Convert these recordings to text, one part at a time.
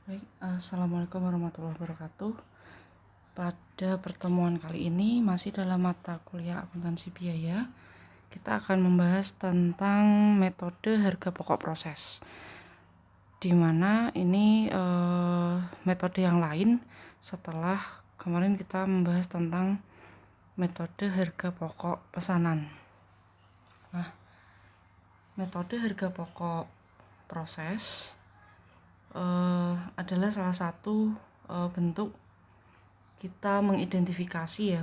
Baik, Assalamualaikum warahmatullahi wabarakatuh. Pada pertemuan kali ini masih dalam mata kuliah akuntansi biaya, kita akan membahas tentang metode harga pokok proses. Di mana ini metode yang lain setelah kemarin kita membahas tentang metode harga pokok pesanan. Nah, metode harga pokok proses adalah salah satu bentuk kita mengidentifikasi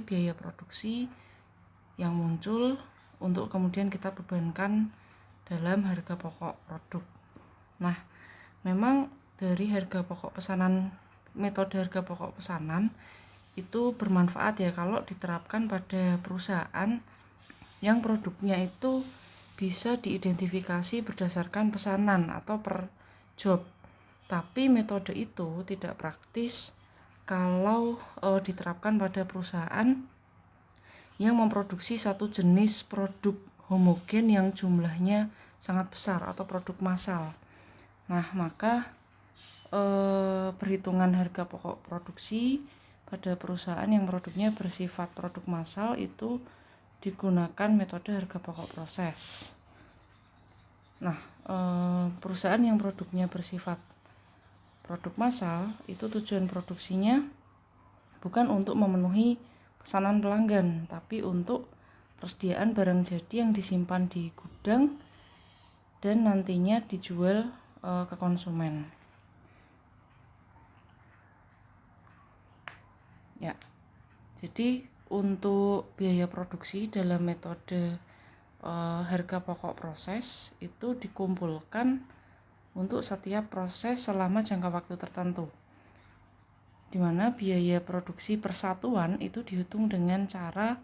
biaya produksi yang muncul untuk kemudian kita bebankan dalam harga pokok produk. Nah, memang dari harga pokok pesanan, metode harga pokok pesanan itu bermanfaat ya kalau diterapkan pada perusahaan yang produknya itu bisa diidentifikasi berdasarkan pesanan atau per job. Tapi metode itu tidak praktis kalau diterapkan pada perusahaan yang memproduksi satu jenis produk homogen yang jumlahnya sangat besar atau produk massal. Nah, maka perhitungan harga pokok produksi pada perusahaan yang produknya bersifat produk massal itu digunakan metode harga pokok proses. Nah, perusahaan yang produknya bersifat produk massal itu tujuan produksinya bukan untuk memenuhi pesanan pelanggan, tapi untuk persediaan barang jadi yang disimpan di gudang dan nantinya dijual ke konsumen. Ya, jadi untuk biaya produksi dalam metode harga pokok proses itu dikumpulkan untuk setiap proses selama jangka waktu tertentu, di mana biaya produksi persatuan itu dihitung dengan cara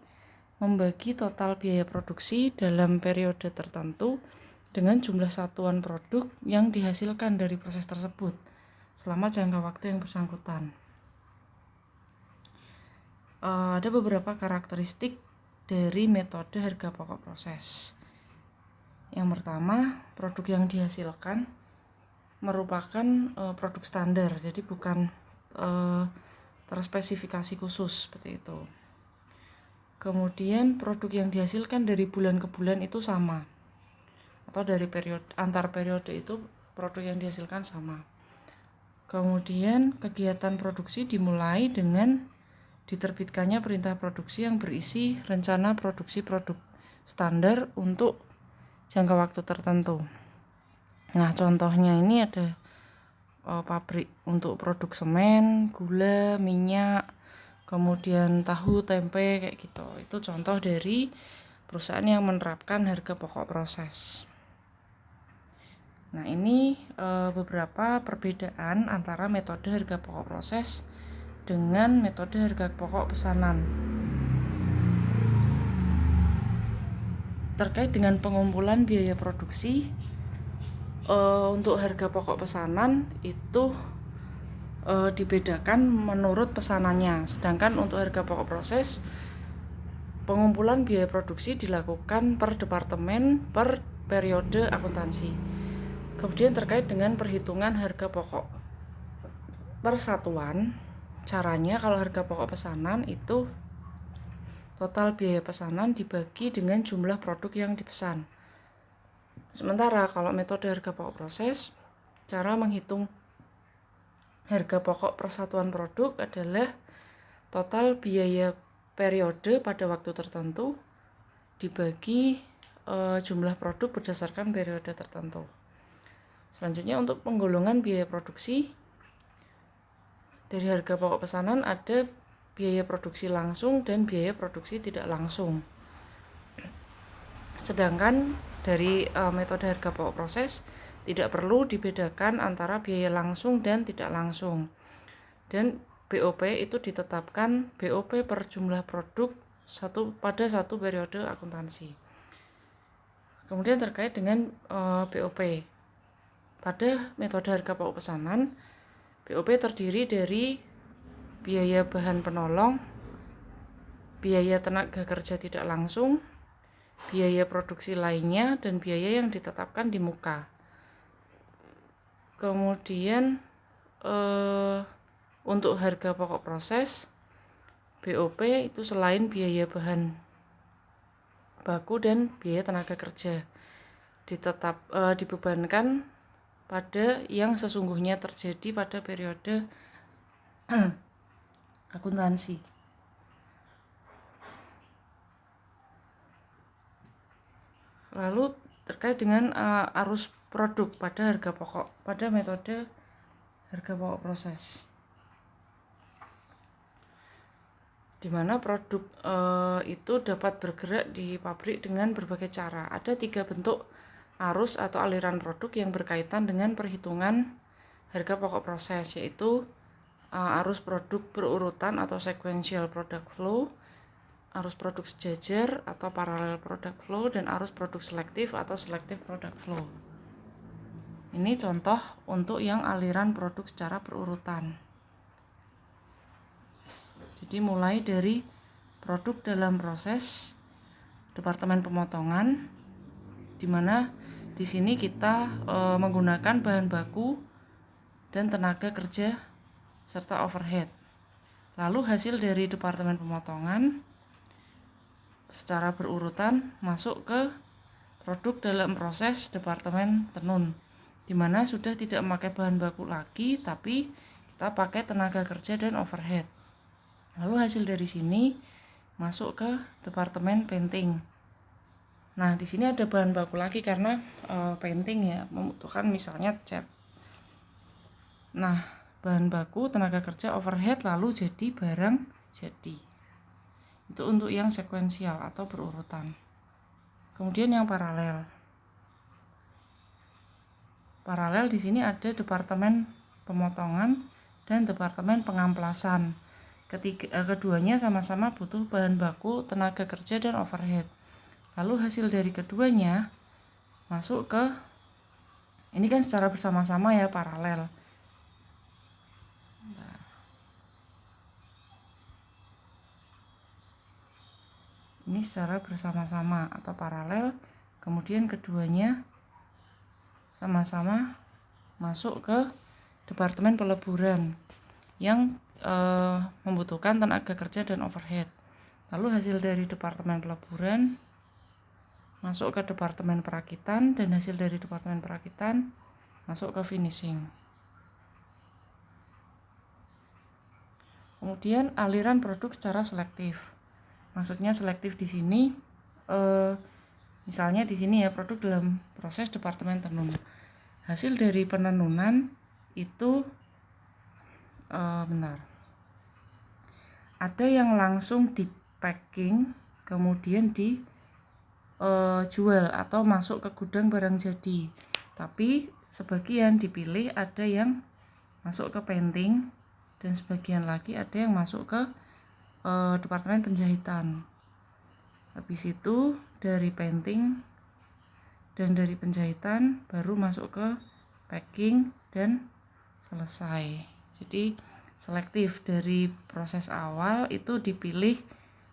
membagi total biaya produksi dalam periode tertentu dengan jumlah satuan produk yang dihasilkan dari proses tersebut selama jangka waktu yang bersangkutan. Ada beberapa karakteristik dari metode harga pokok proses. Yang pertama, produk yang dihasilkan merupakan produk standar, jadi bukan terspesifikasi khusus seperti itu. Kemudian produk yang dihasilkan dari bulan ke bulan itu sama, atau dari periode antar periode itu produk yang dihasilkan sama. Kemudian kegiatan produksi dimulai dengan diterbitkannya perintah produksi yang berisi rencana produksi produk standar untuk jangka waktu tertentu. Nah, contohnya ini ada pabrik untuk produk semen, gula, minyak, kemudian tahu, tempe kayak gitu. Itu contoh dari perusahaan yang menerapkan harga pokok proses. Nah, ini beberapa perbedaan antara metode harga pokok proses dengan metode harga pokok pesanan. Terkait dengan pengumpulan biaya produksi, untuk harga pokok pesanan itu dibedakan menurut pesanannya, sedangkan untuk harga pokok proses pengumpulan biaya produksi dilakukan per departemen per periode akuntansi. Kemudian terkait dengan perhitungan harga pokok persatuan, caranya kalau harga pokok pesanan itu total biaya pesanan dibagi dengan jumlah produk yang dipesan. Sementara kalau metode harga pokok proses, cara menghitung harga pokok persatuan produk adalah total biaya periode pada waktu tertentu dibagi jumlah produk berdasarkan periode tertentu. Selanjutnya untuk penggolongan biaya produksi, dari harga pokok pesanan ada biaya produksi langsung dan biaya produksi tidak langsung. Sedangkan dari metode harga pokok proses tidak perlu dibedakan antara biaya langsung dan tidak langsung. Dan BOP itu ditetapkan BOP per jumlah produk pada satu periode akuntansi. Kemudian terkait dengan BOP. Pada metode harga pokok pesanan, BOP terdiri dari biaya bahan penolong, biaya tenaga kerja tidak langsung, biaya produksi lainnya, dan biaya yang ditetapkan di muka. Kemudian untuk harga pokok proses BOP itu selain biaya bahan baku dan biaya tenaga kerja dibebankan pada yang sesungguhnya terjadi pada periode akuntansi. Lalu terkait dengan arus produk pada harga pokok pada metode harga pokok proses, di mana produk itu dapat bergerak di pabrik dengan berbagai cara. Ada 3 bentuk arus atau aliran produk yang berkaitan dengan perhitungan harga pokok proses, yaitu arus produk berurutan atau sequential product flow, arus produk sejajar atau parallel product flow, dan arus produk selektif atau selective product flow. Ini contoh untuk yang aliran produk secara berurutan. Jadi mulai dari produk dalam proses departemen pemotongan, di mana di sini kita menggunakan bahan baku dan tenaga kerja serta overhead. Lalu hasil dari departemen pemotongan secara berurutan masuk ke produk dalam proses departemen tenun, di mana sudah tidak memakai bahan baku lagi, tapi kita pakai tenaga kerja dan overhead. Lalu hasil dari sini masuk ke departemen painting. Nah, di sini ada bahan baku lagi karena painting ya membutuhkan misalnya cat. Nah, bahan baku, tenaga kerja, overhead, lalu jadi barang jadi. Itu untuk yang sekuensial atau berurutan. Kemudian yang paralel. Paralel di sini ada departemen pemotongan dan departemen pengamplasan. Keduanya sama-sama butuh bahan baku, tenaga kerja, dan overhead. Lalu hasil dari keduanya masuk ke, ini kan secara bersama-sama ya, paralel. Ini secara bersama-sama atau paralel, kemudian keduanya sama-sama masuk ke departemen peleburan yang membutuhkan tenaga kerja dan overhead. Lalu hasil dari departemen peleburan masuk ke departemen perakitan, dan hasil dari departemen perakitan masuk ke finishing. Kemudian aliran produk secara selektif. Maksudnya selektif di sini misalnya di sini ya, produk dalam proses departemen tenun. Hasil dari penenunan itu ada yang langsung di packing kemudian dijual atau masuk ke gudang barang jadi. Tapi sebagian dipilih ada yang masuk ke painting, dan sebagian lagi ada yang masuk ke departemen penjahitan. Habis itu dari painting dan dari penjahitan baru masuk ke packing dan selesai. Jadi selektif dari proses awal itu dipilih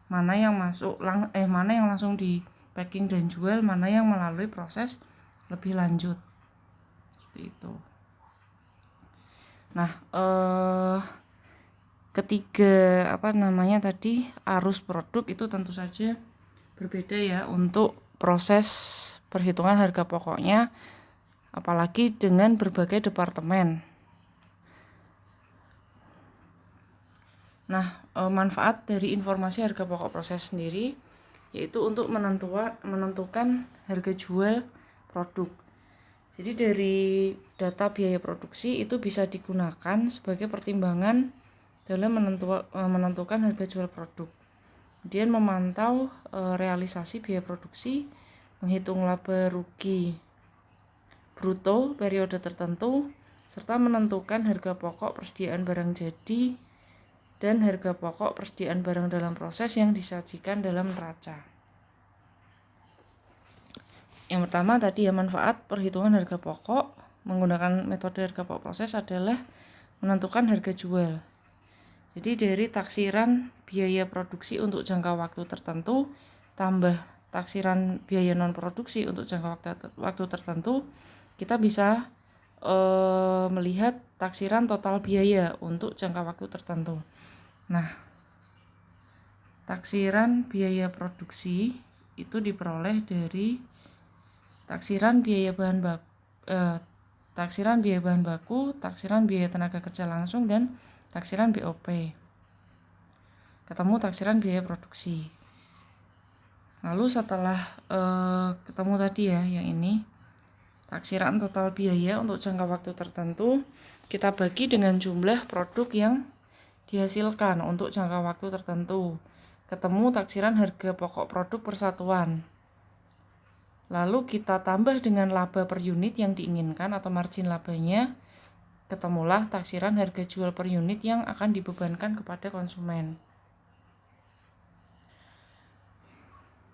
mana yang masuk mana yang langsung di packing dan jual, mana yang melalui proses lebih lanjut. Seperti itu. Nah, ketiga tadi arus produk itu tentu saja berbeda ya untuk proses perhitungan harga pokoknya, apalagi dengan berbagai departemen. Nah, manfaat dari informasi harga pokok proses sendiri yaitu untuk menentukan harga jual produk. Jadi dari data biaya produksi itu bisa digunakan sebagai pertimbangan dalam menentukan harga jual produk. Kemudian memantau realisasi biaya produksi, menghitung laba rugi bruto periode tertentu, serta menentukan harga pokok persediaan barang jadi dan harga pokok persediaan barang dalam proses yang disajikan dalam neraca. Yang pertama tadi ya, manfaat perhitungan harga pokok menggunakan metode harga pokok proses adalah menentukan harga jual. Jadi dari taksiran biaya produksi untuk jangka waktu tertentu tambah taksiran biaya non produksi untuk jangka waktu tertentu, kita bisa melihat taksiran total biaya untuk jangka waktu tertentu. Nah, taksiran biaya produksi itu diperoleh dari taksiran biaya bahan baku, taksiran biaya tenaga kerja langsung, dan taksiran BOP. Ketemu taksiran biaya produksi. Lalu setelah ketemu tadi ya yang ini, taksiran total biaya untuk jangka waktu tertentu, kita bagi dengan jumlah produk yang dihasilkan untuk jangka waktu tertentu. Ketemu taksiran harga pokok produk persatuan. Lalu kita tambah dengan laba per unit yang diinginkan atau margin labanya. Ketemulah taksiran harga jual per unit yang akan dibebankan kepada konsumen.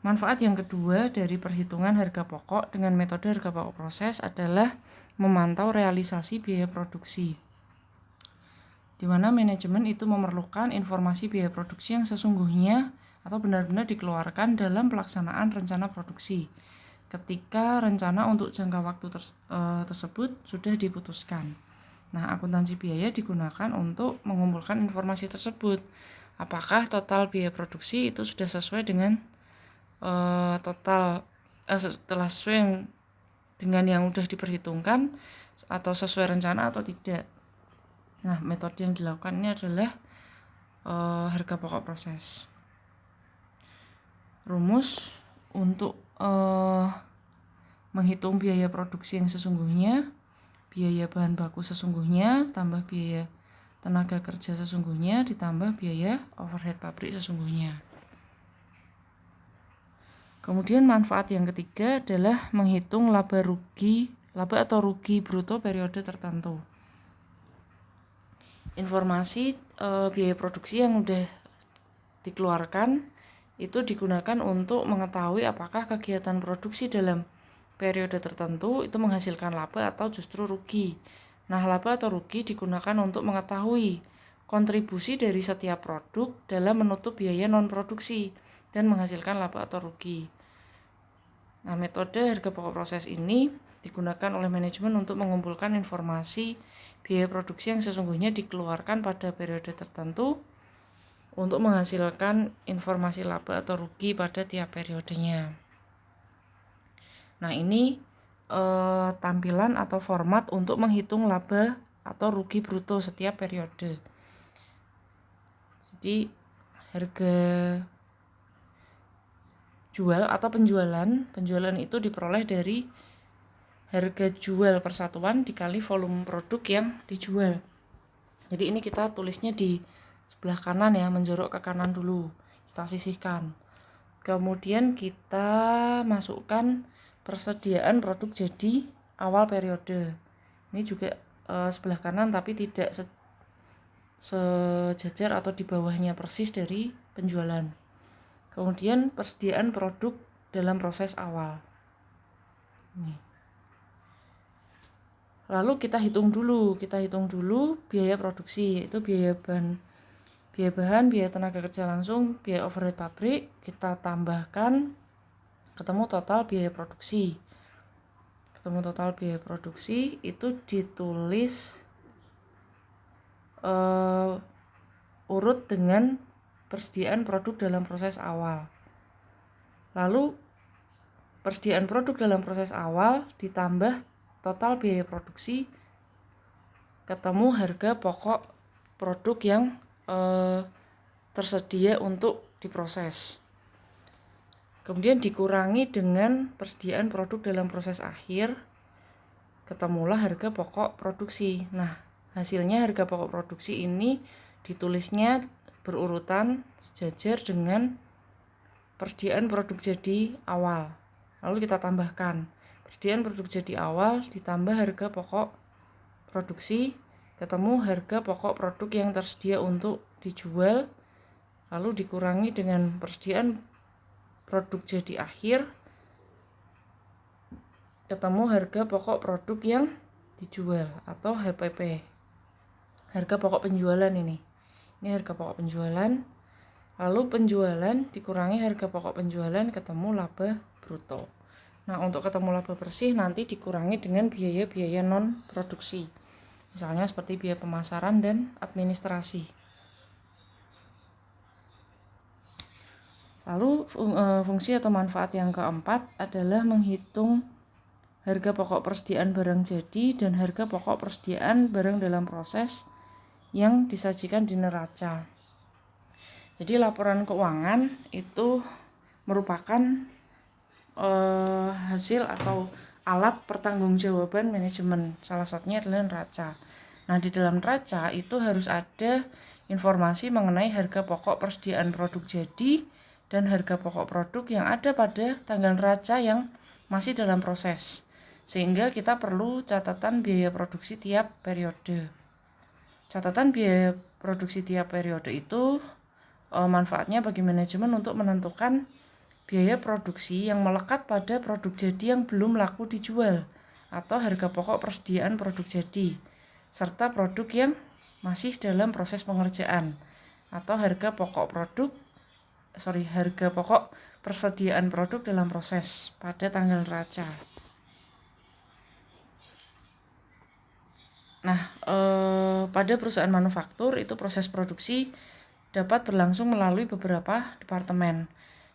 Manfaat yang kedua dari perhitungan harga pokok dengan metode harga pokok proses adalah memantau realisasi biaya produksi, di mana manajemen itu memerlukan informasi biaya produksi yang sesungguhnya atau benar-benar dikeluarkan dalam pelaksanaan rencana produksi ketika rencana untuk jangka waktu tersebut sudah diputuskan. Nah, akuntansi biaya digunakan untuk mengumpulkan informasi tersebut. Apakah total biaya produksi itu sudah sesuai dengan setelah sesuai dengan yang sudah diperhitungkan atau sesuai rencana atau tidak. Nah, metode yang dilakukan ini adalah harga pokok proses. Rumus untuk menghitung biaya produksi yang sesungguhnya, biaya bahan baku sesungguhnya, tambah biaya tenaga kerja sesungguhnya, ditambah biaya overhead pabrik sesungguhnya. Kemudian manfaat yang ketiga adalah menghitung laba atau rugi bruto periode tertentu. Informasi biaya produksi yang sudah dikeluarkan itu digunakan untuk mengetahui apakah kegiatan produksi dalam periode tertentu itu menghasilkan laba atau justru rugi. Nah, laba atau rugi digunakan untuk mengetahui kontribusi dari setiap produk dalam menutup biaya non-produksi dan menghasilkan laba atau rugi. Nah, metode harga pokok proses ini digunakan oleh manajemen untuk mengumpulkan informasi biaya produksi yang sesungguhnya dikeluarkan pada periode tertentu untuk menghasilkan informasi laba atau rugi pada tiap periodenya. Nah, ini tampilan atau format untuk menghitung laba atau rugi bruto setiap periode. Jadi harga jual atau penjualan itu diperoleh dari harga jual persatuan dikali volume produk yang dijual. Jadi ini kita tulisnya di sebelah kanan ya, menjorok ke kanan dulu, kita sisihkan. Kemudian kita masukkan persediaan produk jadi awal periode. Ini juga sebelah kanan tapi tidak sejajar atau di bawahnya persis dari penjualan. Kemudian persediaan produk dalam proses awal. Lalu kita hitung dulu biaya produksi, yaitu biaya bahan, biaya tenaga kerja langsung, biaya overhead pabrik, kita tambahkan, ketemu total biaya produksi. Itu ditulis urut dengan persediaan produk dalam proses awal. Lalu persediaan produk dalam proses awal ditambah total biaya produksi, ketemu harga pokok produk yang tersedia untuk diproses. Kemudian dikurangi dengan persediaan produk dalam proses akhir, ketemulah harga pokok produksi. Nah, hasilnya harga pokok produksi ini ditulisnya berurutan sejajar dengan persediaan produk jadi awal. Lalu kita tambahkan persediaan produk jadi awal ditambah harga pokok produksi, ketemu harga pokok produk yang tersedia untuk dijual, lalu dikurangi dengan persediaan produk jadi akhir, ketemu harga pokok produk yang dijual atau HPP, harga pokok penjualan ini harga pokok penjualan. Lalu penjualan dikurangi harga pokok penjualan, ketemu laba bruto. Nah, untuk ketemu laba bersih nanti dikurangi dengan biaya-biaya non produksi. Misalnya seperti biaya pemasaran dan administrasi. Lalu fungsi atau manfaat yang keempat adalah menghitung harga pokok persediaan barang jadi dan harga pokok persediaan barang dalam proses yang disajikan di neraca. Jadi laporan keuangan itu merupakan hasil atau alat pertanggungjawaban manajemen. Salah satunya adalah neraca. Nah, di dalam neraca itu harus ada informasi mengenai harga pokok persediaan produk jadi dan harga pokok produk yang ada pada tanggal neraca yang masih dalam proses. Sehingga kita perlu catatan biaya produksi tiap periode. Catatan biaya produksi tiap periode itu manfaatnya bagi manajemen untuk menentukan biaya produksi yang melekat pada produk jadi yang belum laku dijual atau harga pokok persediaan produk jadi, serta produk yang masih dalam proses pengerjaan atau harga pokok persediaan produk dalam proses pada tanggal neraca. Nah, pada perusahaan manufaktur itu proses produksi dapat berlangsung melalui beberapa departemen,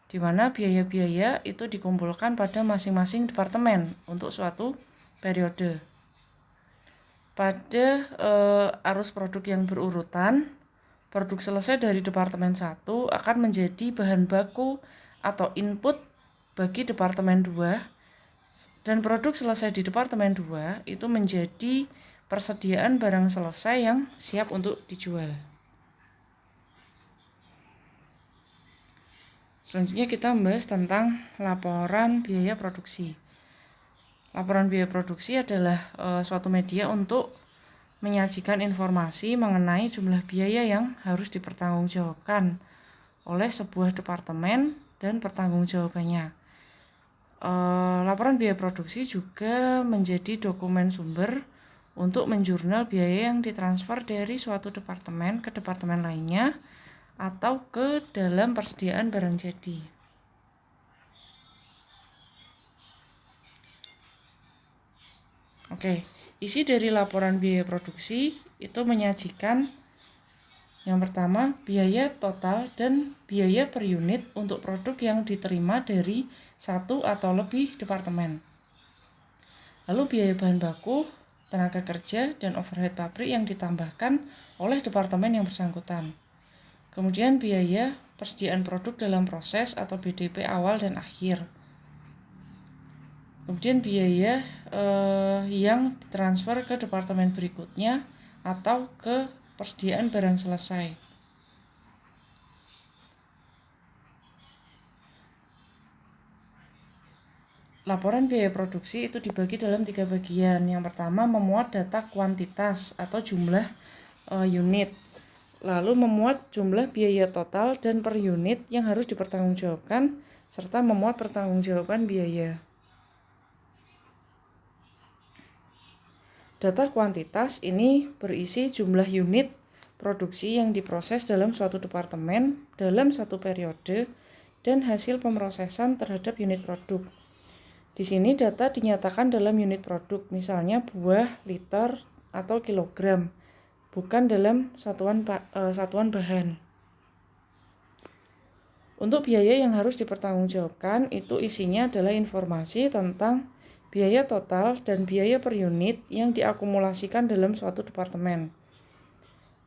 di mana biaya-biaya itu dikumpulkan pada masing-masing departemen untuk suatu periode. Pada arus produk yang berurutan, produk selesai dari departemen 1 akan menjadi bahan baku atau input bagi departemen 2, dan produk selesai di departemen 2 itu menjadi persediaan barang selesai yang siap untuk dijual. Selanjutnya kita membahas tentang laporan biaya produksi. Laporan biaya produksi adalah suatu media untuk menyajikan informasi mengenai jumlah biaya yang harus dipertanggungjawabkan oleh sebuah departemen dan pertanggungjawabannya. Laporan biaya produksi juga menjadi dokumen sumber untuk menjurnal biaya yang ditransfer dari suatu departemen ke departemen lainnya atau ke dalam persediaan barang jadi. Oke, isi dari laporan biaya produksi itu menyajikan yang pertama, biaya total dan biaya per unit untuk produk yang diterima dari satu atau lebih departemen. Lalu biaya bahan baku, tenaga kerja, dan overhead pabrik yang ditambahkan oleh departemen yang bersangkutan. Kemudian biaya persediaan produk dalam proses atau BDP awal dan akhir. Kemudian biaya yang ditransfer ke departemen berikutnya atau ke persediaan barang selesai. Laporan biaya produksi itu dibagi dalam 3 bagian. Yang pertama memuat data kuantitas atau jumlah unit. Lalu memuat jumlah biaya total dan per unit yang harus dipertanggungjawabkan, serta memuat pertanggungjawaban biaya. Data kuantitas ini berisi jumlah unit produksi yang diproses dalam suatu departemen dalam satu periode dan hasil pemrosesan terhadap unit produk. Di sini data dinyatakan dalam unit produk, misalnya buah, liter, atau kilogram, bukan dalam satuan bahan. Untuk biaya yang harus dipertanggungjawabkan, itu isinya adalah informasi tentang biaya total dan biaya per unit yang diakumulasikan dalam suatu departemen.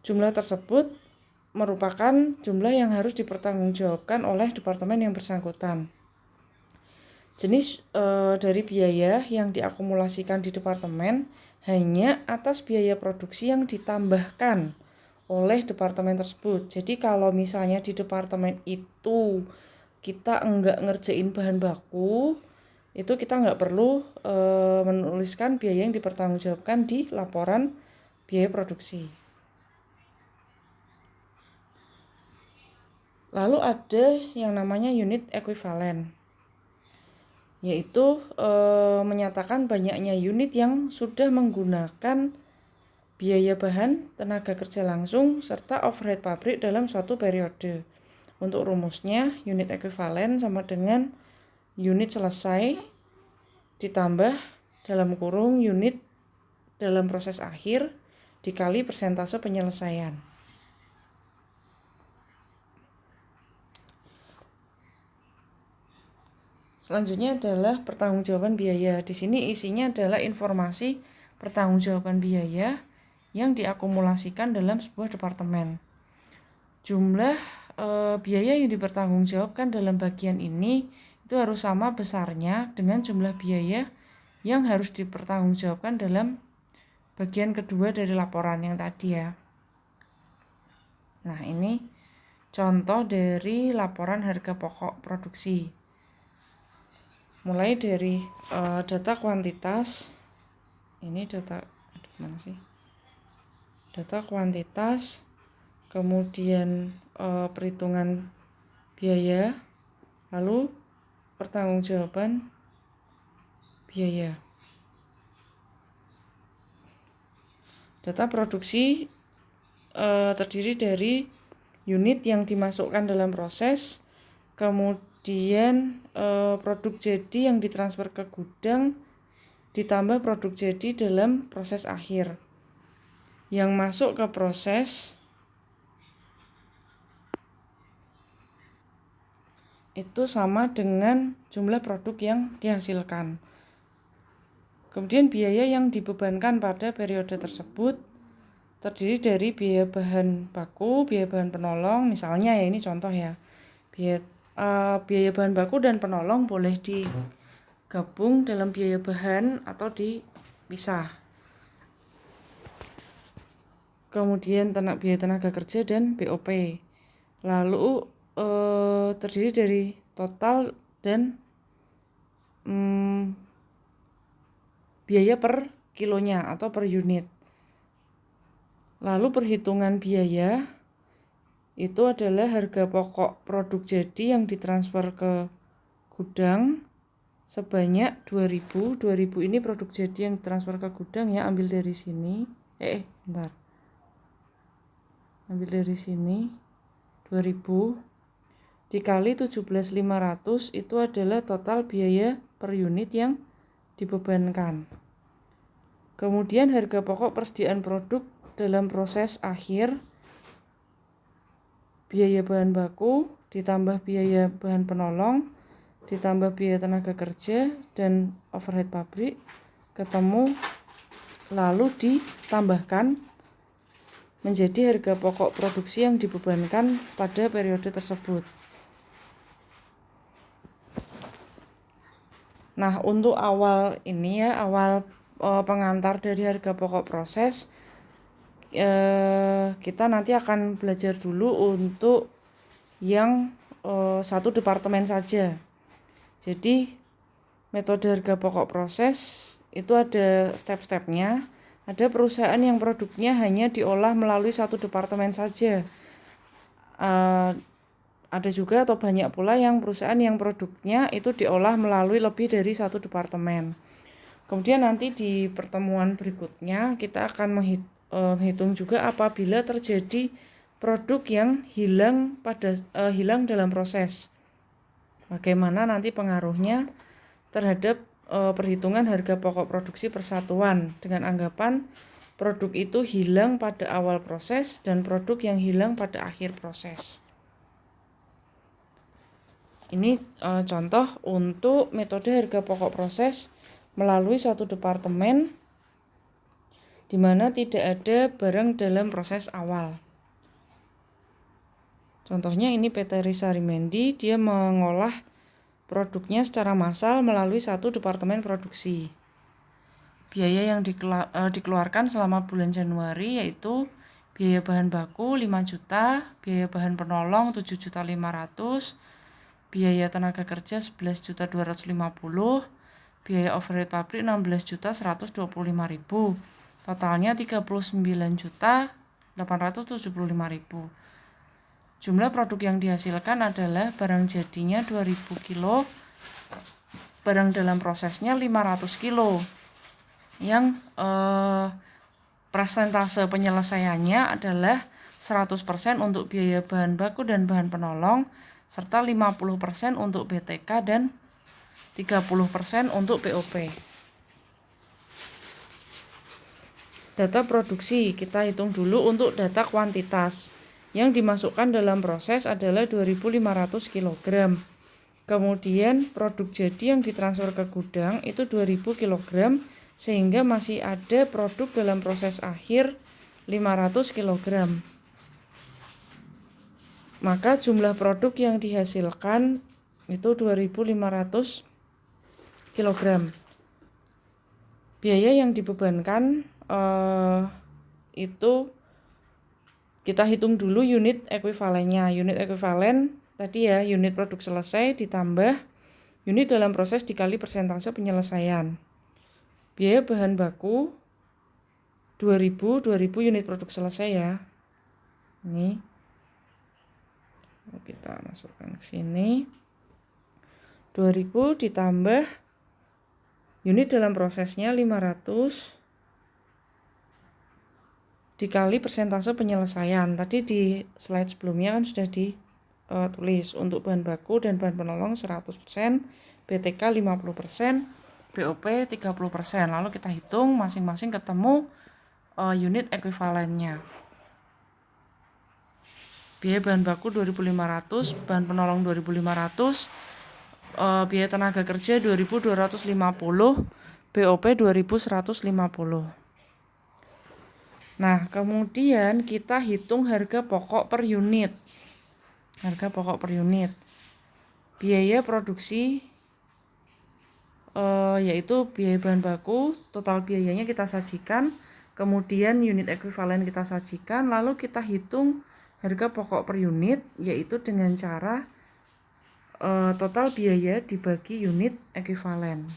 Jumlah tersebut merupakan jumlah yang harus dipertanggungjawabkan oleh departemen yang bersangkutan. Jenis dari biaya yang diakumulasikan di departemen hanya atas biaya produksi yang ditambahkan oleh departemen tersebut. Jadi kalau misalnya di departemen itu kita enggak ngerjain bahan baku, itu kita enggak perlu menuliskan biaya yang dipertanggungjawabkan di laporan biaya produksi. Lalu ada yang namanya unit ekuivalen, yaitu menyatakan banyaknya unit yang sudah menggunakan biaya bahan, tenaga kerja langsung, serta overhead pabrik dalam suatu periode. Untuk rumusnya, unit ekuivalen sama dengan unit selesai ditambah dalam kurung unit dalam proses akhir dikali persentase penyelesaian. Selanjutnya adalah pertanggungjawaban biaya. Di sini isinya adalah informasi pertanggungjawaban biaya yang diakumulasikan dalam sebuah departemen. Jumlah biaya yang dipertanggungjawabkan dalam bagian ini itu harus sama besarnya dengan jumlah biaya yang harus dipertanggungjawabkan dalam bagian kedua dari laporan yang tadi ya. Nah, ini contoh dari laporan harga pokok produksi. Mulai dari data kuantitas. Ini data mana sih? Data kuantitas, kemudian perhitungan biaya, lalu pertanggungjawaban biaya. Data produksi terdiri dari unit yang dimasukkan dalam proses, kemudian produk jadi yang ditransfer ke gudang, ditambah produk jadi dalam proses akhir. Yang masuk ke proses itu sama dengan jumlah produk yang dihasilkan. Kemudian biaya yang dibebankan pada periode tersebut terdiri dari biaya bahan baku, biaya bahan penolong, misalnya ya ini contoh ya. Biaya bahan baku dan penolong boleh digabung dalam biaya bahan atau dipisah. Kemudian biaya tenaga kerja dan BOP. Lalu terdiri dari total dan biaya per kilonya atau per unit. Lalu perhitungan biaya itu adalah harga pokok produk jadi yang ditransfer ke gudang sebanyak 2000. 2000 ini produk jadi yang ditransfer ke gudang ya, ambil dari sini. Ambil dari sini 2000 dikali 17.500 itu adalah total biaya per unit yang dibebankan. Kemudian harga pokok persediaan produk dalam proses akhir, biaya bahan baku ditambah biaya bahan penolong ditambah biaya tenaga kerja dan overhead pabrik ketemu, lalu ditambahkan menjadi harga pokok produksi yang dibebankan pada periode tersebut. Nah, untuk awal ini ya, awal pengantar dari harga pokok proses, kita nanti akan belajar dulu untuk yang satu departemen saja. Jadi metode harga pokok proses itu ada step-stepnya. Ada perusahaan yang produknya hanya diolah melalui satu departemen saja. Ada juga atau banyak pula yang perusahaan yang produknya itu diolah melalui lebih dari satu departemen. Kemudian nanti di pertemuan berikutnya kita akan menghitung juga apabila terjadi produk yang hilang dalam proses. Bagaimana nanti pengaruhnya terhadap perhitungan harga pokok produksi persatuan dengan anggapan produk itu hilang pada awal proses dan produk yang hilang pada akhir proses. Ini contoh untuk metode harga pokok proses melalui suatu departemen di mana tidak ada barang dalam proses awal. Contohnya ini PT Risa Rimendi, dia mengolah produknya secara massal melalui satu departemen produksi. Biaya yang dikeluarkan selama bulan Januari yaitu biaya bahan baku 5 juta, biaya bahan penolong 7.500.000, biaya tenaga kerja 11.250.000, biaya overhead pabrik 16.125.000. Totalnya 39.875.000. Jumlah produk yang dihasilkan adalah barang jadinya 2000 kilo, barang dalam prosesnya 500 kilo. Yang persentase penyelesaiannya adalah 100% untuk biaya bahan baku dan bahan penolong, serta 50% untuk BTK dan 30% untuk BOP. data produksi. Kita hitung dulu untuk data kuantitas. Yang dimasukkan dalam proses adalah 2.500 kg. Kemudian produk jadi yang ditransfer ke gudang itu 2.000 kg, sehingga masih ada produk dalam proses akhir 500 kg. Maka jumlah produk yang dihasilkan itu 2.500 kg. Biaya yang dibebankan itu kita hitung dulu unit ekuivalennya. Unit ekuivalen tadi ya, unit produk selesai ditambah unit dalam proses dikali persentase penyelesaian. Biaya bahan baku 2000 unit produk selesai ya. Ini kita masukkan ke sini. 2000 ditambah unit dalam prosesnya 500 dikali persentase penyelesaian. Tadi di slide sebelumnya kan sudah ditulis untuk bahan baku dan bahan penolong 100%, BTK 50%, BOP 30%. Lalu kita hitung masing-masing ketemu unit ekuivalennya. Biaya bahan baku 2.500, bahan penolong 2.500, biaya tenaga kerja 2.250, BOP 2.150. Nah, kemudian kita hitung harga pokok per unit. Harga pokok per unit. Biaya produksi yaitu biaya bahan baku, total biayanya kita sajikan, kemudian unit ekuivalen kita sajikan, lalu kita hitung harga pokok per unit, yaitu dengan cara total biaya dibagi unit ekuivalen.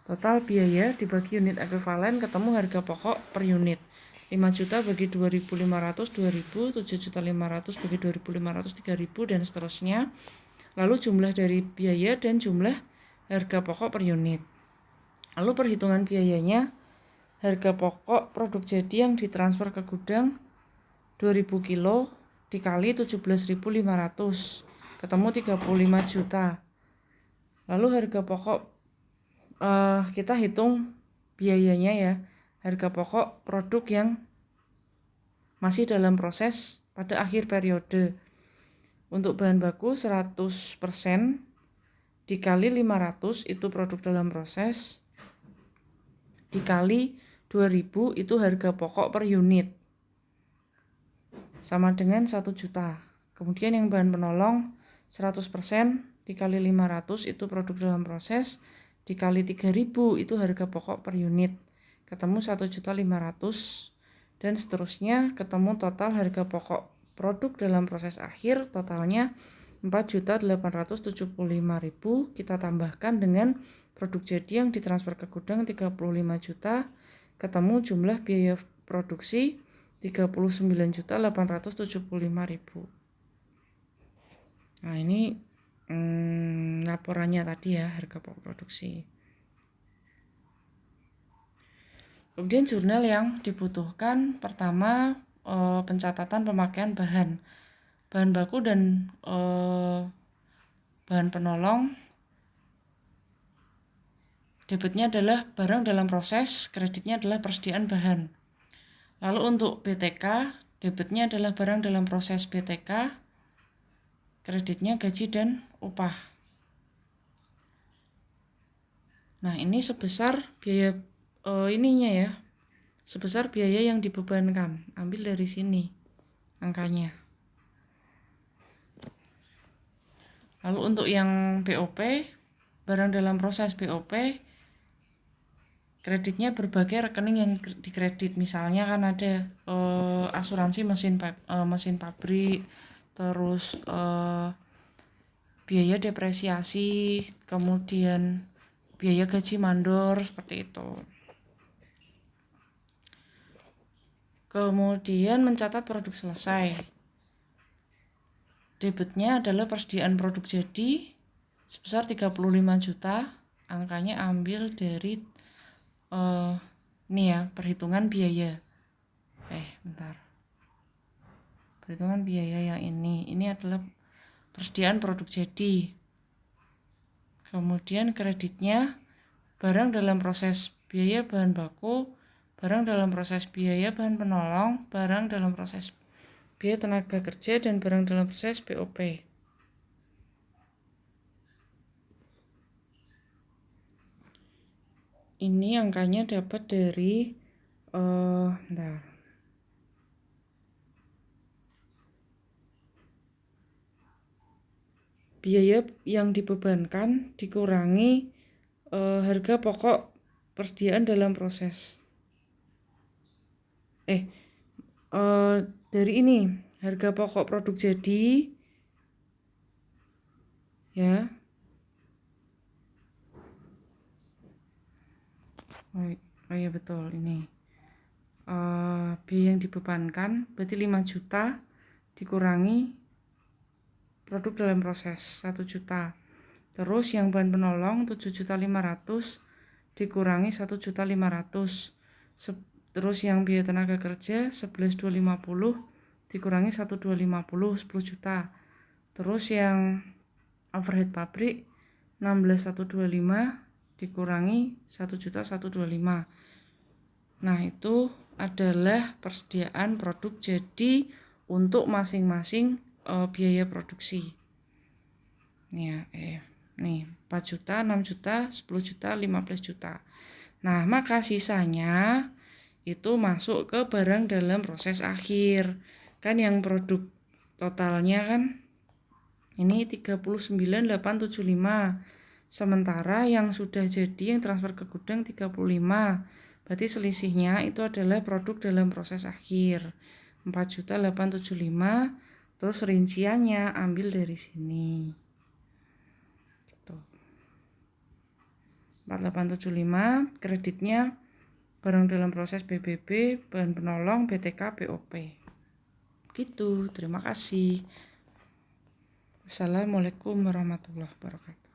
Total biaya dibagi unit ekuivalen ketemu harga pokok per unit. 5 juta bagi 2.500 2.000, 7.500 bagi 2.500 3.000 dan seterusnya. Lalu jumlah dari biaya dan jumlah harga pokok per unit. Lalu perhitungan biayanya, harga pokok produk jadi yang ditransfer ke gudang 2.000 kilo dikali 17.500 ketemu 35 juta. Lalu harga pokok kita hitung biayanya ya, harga pokok produk yang masih dalam proses pada akhir periode. Untuk bahan baku 100% dikali 500 itu produk dalam proses, dikali 2.000 itu harga pokok per unit, sama dengan 1 juta. Kemudian yang bahan penolong 100% dikali 500 itu produk dalam proses, dikali 3.000 itu harga pokok per unit, ketemu 1.500.000 dan seterusnya, ketemu total harga pokok produk dalam proses akhir totalnya 4.875.000. Kita tambahkan dengan produk jadi yang ditransfer ke gudang 35 juta, ketemu jumlah biaya produksi 39.875.000. Nah, ini laporannya tadi ya, harga pokok produksi. Kemudian jurnal yang dibutuhkan, pertama pencatatan pemakaian bahan baku dan bahan penolong. Debitnya adalah barang dalam proses, kreditnya adalah persediaan bahan. Lalu untuk BTK, debitnya adalah barang dalam proses BTK, kreditnya gaji dan upah. Nah, ini sebesar biaya ininya ya, sebesar biaya yang dibebankan. Ambil dari sini angkanya. Lalu untuk yang BOP, barang dalam proses BOP, kreditnya berbagai rekening yang dikredit. Misalnya kan ada asuransi mesin pabrik, terus biaya depresiasi, kemudian biaya gaji mandor, seperti itu. Kemudian mencatat produk selesai. Debitnya adalah persediaan produk jadi sebesar 35 juta. Angkanya ambil dari ini ya, perhitungan biaya. Bentar. Perhitungan biaya yang ini. Ini adalah persediaan produk jadi. Kemudian kreditnya barang dalam proses biaya bahan baku, barang dalam proses biaya bahan penolong, barang dalam proses biaya tenaga kerja, dan barang dalam proses BOP. Ini angkanya dapat dari biaya yang dibebankan dikurangi harga pokok persediaan dalam proses. Dari ini harga pokok produk jadi, ya. Oh iya betul ini. Biaya yang dibebankan berarti 5 juta dikurangi produk dalam proses 1 juta. Terus yang bahan penolong 7.500.000 dikurangi 1.500.000. Terus yang biaya tenaga kerja 11.250 dikurangi 1.250, 10 juta. Terus yang overhead pabrik 16.125 dikurangi 1.125. Nah, itu adalah persediaan produk jadi untuk masing-masing biaya produksi. Nih, 4 juta, 6 juta, 10 juta, 15 juta. Nah, maka sisanya itu masuk ke barang dalam proses akhir. Kan yang produk totalnya kan ini 39.875. Sementara yang sudah jadi yang transfer ke gudang 35. Berarti selisihnya itu adalah produk dalam proses akhir. 4.875. Terus rinciannya ambil dari sini. 4875 kreditnya barang dalam proses BBB, bahan penolong, BTK, BOP. Gitu, terima kasih. Wassalamualaikum warahmatullahi wabarakatuh.